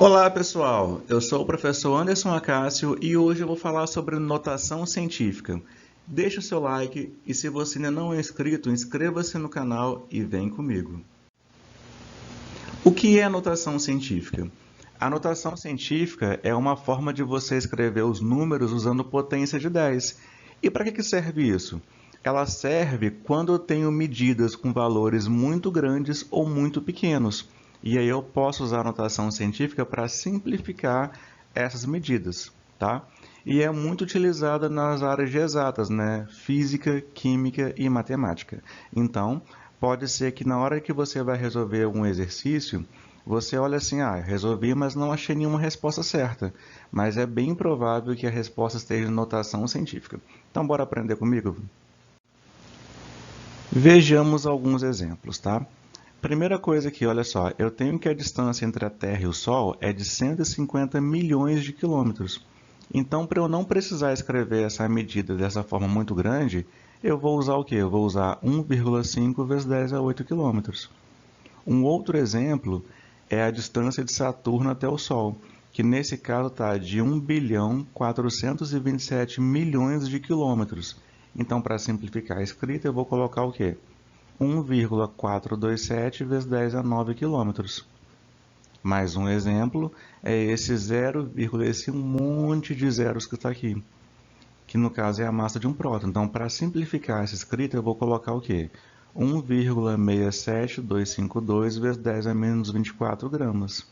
Olá pessoal, eu sou o professor Anderson Acácio e hoje eu vou falar sobre notação científica. Deixe o seu like e se você ainda não é inscrito, inscreva-se no canal e vem comigo. O que é notação científica? A notação científica é uma forma de você escrever os números usando potência de 10. E para que serve isso? Ela serve quando eu tenho medidas com valores muito grandes ou muito pequenos. E aí eu posso usar a notação científica para simplificar essas medidas, tá? E é muito utilizada nas áreas de exatas, né? Física, química e matemática. Então, pode ser que na hora que você vai resolver algum exercício, você olha assim, resolvi, mas não achei nenhuma resposta certa. Mas é bem provável que a resposta esteja em notação científica. Então, bora aprender comigo? Vejamos alguns exemplos, tá? Primeira coisa aqui, olha só, eu tenho que a distância entre a Terra e o Sol é de 150 milhões de quilômetros. Então, para eu não precisar escrever essa medida dessa forma muito grande, eu vou usar o quê? Eu vou usar 1,5 vezes 10 a 8 quilômetros. Um outro exemplo é a distância de Saturno até o Sol, que nesse caso está de 1 bilhão 427 milhões de quilômetros. Então, para simplificar a escrita, eu vou colocar o quê? 1,427 vezes 10 a 9 quilômetros. Mais um exemplo é esse zero, esse monte de zeros que está aqui, que no caso é a massa de um próton. Então, para simplificar essa escrita, eu vou colocar o quê? 1,67252 vezes 10 a menos 24 gramas.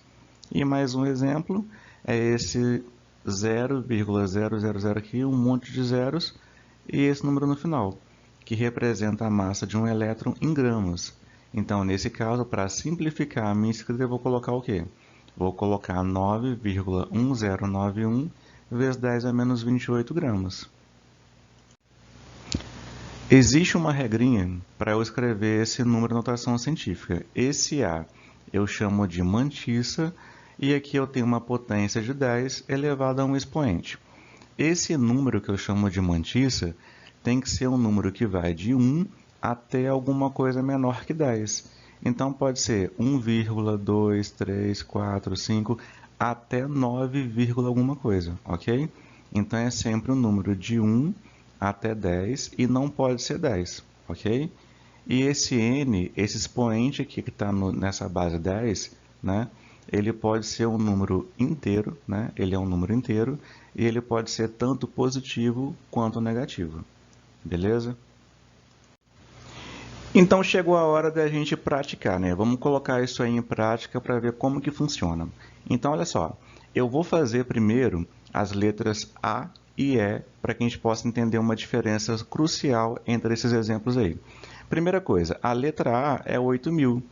E mais um exemplo é esse 0,000 aqui, um monte de zeros, e esse número no final, que representa a massa de um elétron em gramas. Então, nesse caso, para simplificar a minha escrita, eu vou colocar o quê? Vou colocar 9,1091 vezes 10 a menos 28 gramas. Existe uma regrinha para eu escrever esse número em notação científica. Esse A eu chamo de mantissa e aqui eu tenho uma potência de 10 elevada a um expoente. Esse número que eu chamo de mantissa tem que ser um número que vai de 1 até alguma coisa menor que 10. Então pode ser 1,2, 3, 4, 5 até 9, alguma coisa, ok? Então é sempre um número de 1 até 10 e não pode ser 10, ok? E esse n, esse expoente aqui que está nessa base 10, né? Ele pode ser um número inteiro, né? Ele é um número inteiro e ele pode ser tanto positivo quanto negativo, beleza? Então chegou a hora da gente praticar, né? Vamos colocar isso aí em prática para ver como que funciona. Então, olha só, eu vou fazer primeiro as letras A e E para que a gente possa entender uma diferença crucial entre esses exemplos aí. Primeira coisa, a letra A é 8.000.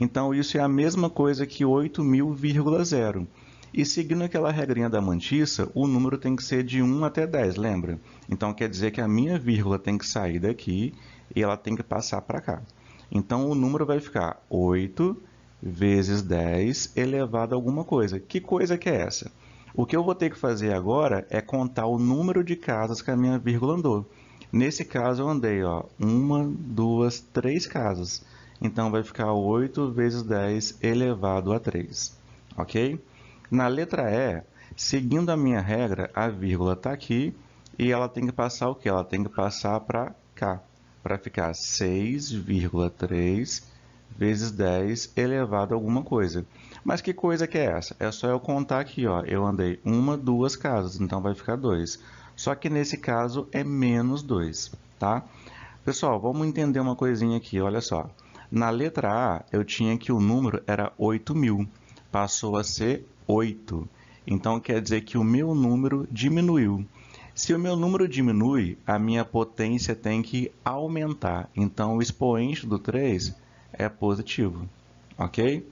Então, isso é a mesma coisa que 8.000,0. E seguindo aquela regrinha da mantissa, o número tem que ser de 1 até 10, lembra? Então, quer dizer que a minha vírgula tem que sair daqui e ela tem que passar para cá. Então, o número vai ficar 8 vezes 10 elevado a alguma coisa. Que coisa que é essa? O que eu vou ter que fazer agora é contar o número de casas que a minha vírgula andou. Nesse caso, eu andei 1, 2, 3 casas. Então, vai ficar 8 vezes 10 elevado a 3. Ok? Na letra E, seguindo a minha regra, a vírgula está aqui e ela tem que passar o quê? Ela tem que passar para cá, para ficar 6,3 vezes 10 elevado a alguma coisa. Mas que coisa que é essa? É só eu contar aqui, eu andei 1, 2 casas, então vai ficar 2. Só que nesse caso é menos 2, tá? Pessoal, vamos entender uma coisinha aqui, olha só. Na letra A, eu tinha que o número era 8.000, passou a ser 8. Então, quer dizer que o meu número diminuiu. Se o meu número diminui, a minha potência tem que aumentar. Então, o expoente do 3 é positivo, ok?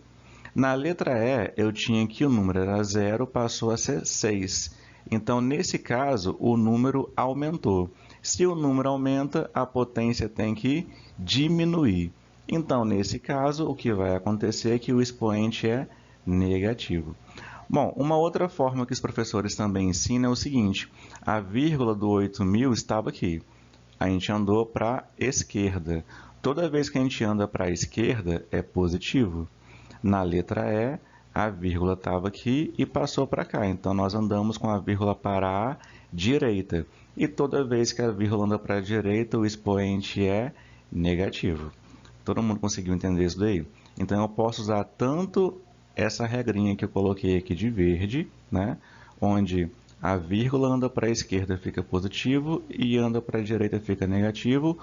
Na letra E, eu tinha que o número era 0, passou a ser 6. Então, nesse caso, o número aumentou. Se o número aumenta, a potência tem que diminuir. Então, nesse caso, o que vai acontecer é que o expoente é negativo. Bom, uma outra forma que os professores também ensinam é o seguinte, a vírgula do 8.000 estava aqui. A gente andou para a esquerda. Toda vez que a gente anda para a esquerda, é positivo. Na letra E, A vírgula estava aqui e passou para cá. Então, nós andamos com a vírgula para a direita. E toda vez que a vírgula anda para a direita, o expoente é negativo. Todo mundo conseguiu entender isso daí? Então, eu posso usar tanto essa regrinha que eu coloquei aqui de verde, né? Onde a vírgula anda para a esquerda fica positivo e anda para a direita fica negativo,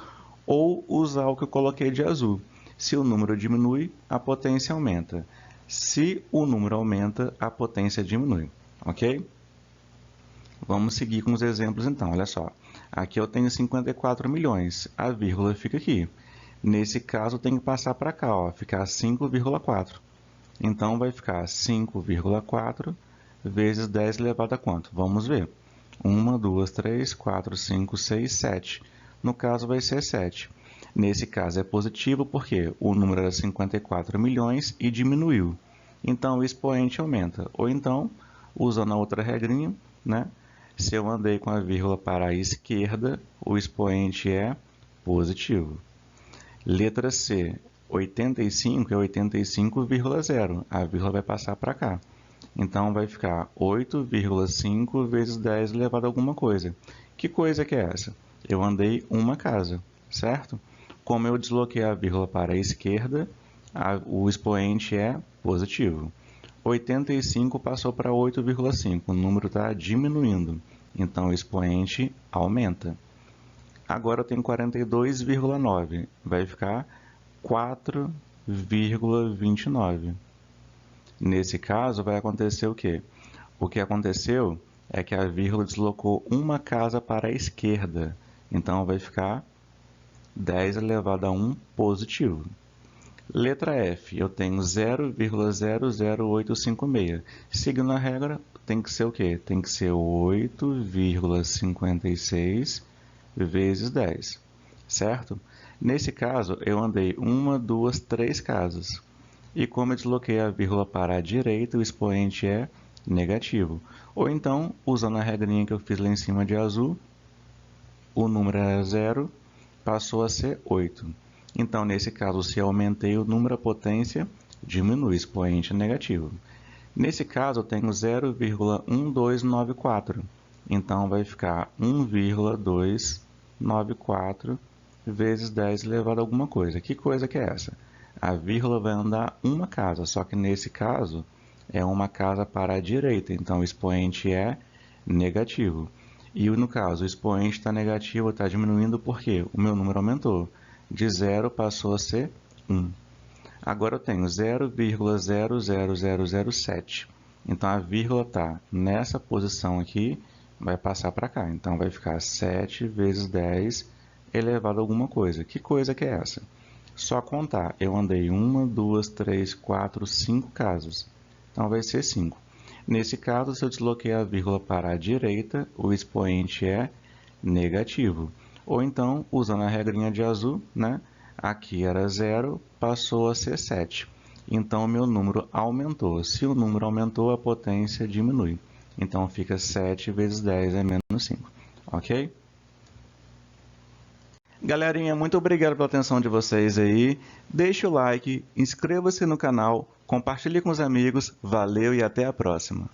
ou usar o que eu coloquei de azul. Se o número diminui, a potência aumenta. Se o número aumenta, a potência diminui. Ok? Vamos seguir com os exemplos então. Olha só. Aqui eu tenho 54 milhões. A vírgula fica aqui. Nesse caso, eu tenho que passar para cá, ó, ficar 5,4. Então, vai ficar 5,4 vezes 10 elevado a quanto? Vamos ver. 1, 2, 3, 4, 5, 6, 7. No caso, vai ser 7. Nesse caso, é positivo porque o número era 54 milhões e diminuiu. Então, o expoente aumenta. Ou então, usando a outra regrinha, né? Se eu andei com a vírgula para a esquerda, o expoente é positivo. Letra C, 85 é 85,0. A vírgula vai passar para cá. Então, vai ficar 8,5 vezes 10 elevado a alguma coisa. Que coisa que é essa? Eu andei uma casa, certo? Como eu desloquei a vírgula para a esquerda, o expoente é positivo. 85 passou para 8,5. O número está diminuindo. Então, o expoente aumenta. Agora eu tenho 42,9. Vai ficar 4,29. Nesse caso, vai acontecer o quê? O que aconteceu é que a vírgula deslocou uma casa para a esquerda. Então, vai ficar 10 elevado a 1 positivo. Letra F, eu tenho 0,00856. Seguindo a regra, tem que ser o quê? Tem que ser 8,56 vezes 10, certo? Nesse caso, eu andei 1, 2, 3 casas. E como eu desloquei a vírgula para a direita, o expoente é negativo. Ou então, usando a regrinha que eu fiz lá em cima de azul, o número era 0, passou a ser 8. Então, nesse caso, se eu aumentei o número, a potência diminui, o expoente é negativo. Nesse caso, eu tenho 0,1294. Então, vai ficar 1,294 vezes 10 elevado a alguma coisa. Que coisa que é essa? A vírgula vai andar uma casa, só que nesse caso é uma casa para a direita, então o expoente é negativo. E no caso, o expoente está negativo, está diminuindo porque o meu número aumentou. De 0 passou a ser 1. Agora eu tenho 0,00007. Então, a vírgula está nessa posição aqui, vai passar para cá. Então, vai ficar 7 vezes 10 elevado a alguma coisa. Que coisa que é essa? Só contar. Eu andei 1, 2, 3, 4, 5 casas. Então, vai ser 5. Nesse caso, se eu desloquei a vírgula para a direita, o expoente é negativo. Ou então, usando a regrinha de azul, né? Aqui era 0, passou a ser 7. Então, o meu número aumentou. Se o número aumentou, a potência diminui. Então, fica 7 vezes 10 é menos 5. Ok? Galerinha, muito obrigado pela atenção de vocês aí. Deixe o like, inscreva-se no canal, compartilhe com os amigos. Valeu e até a próxima.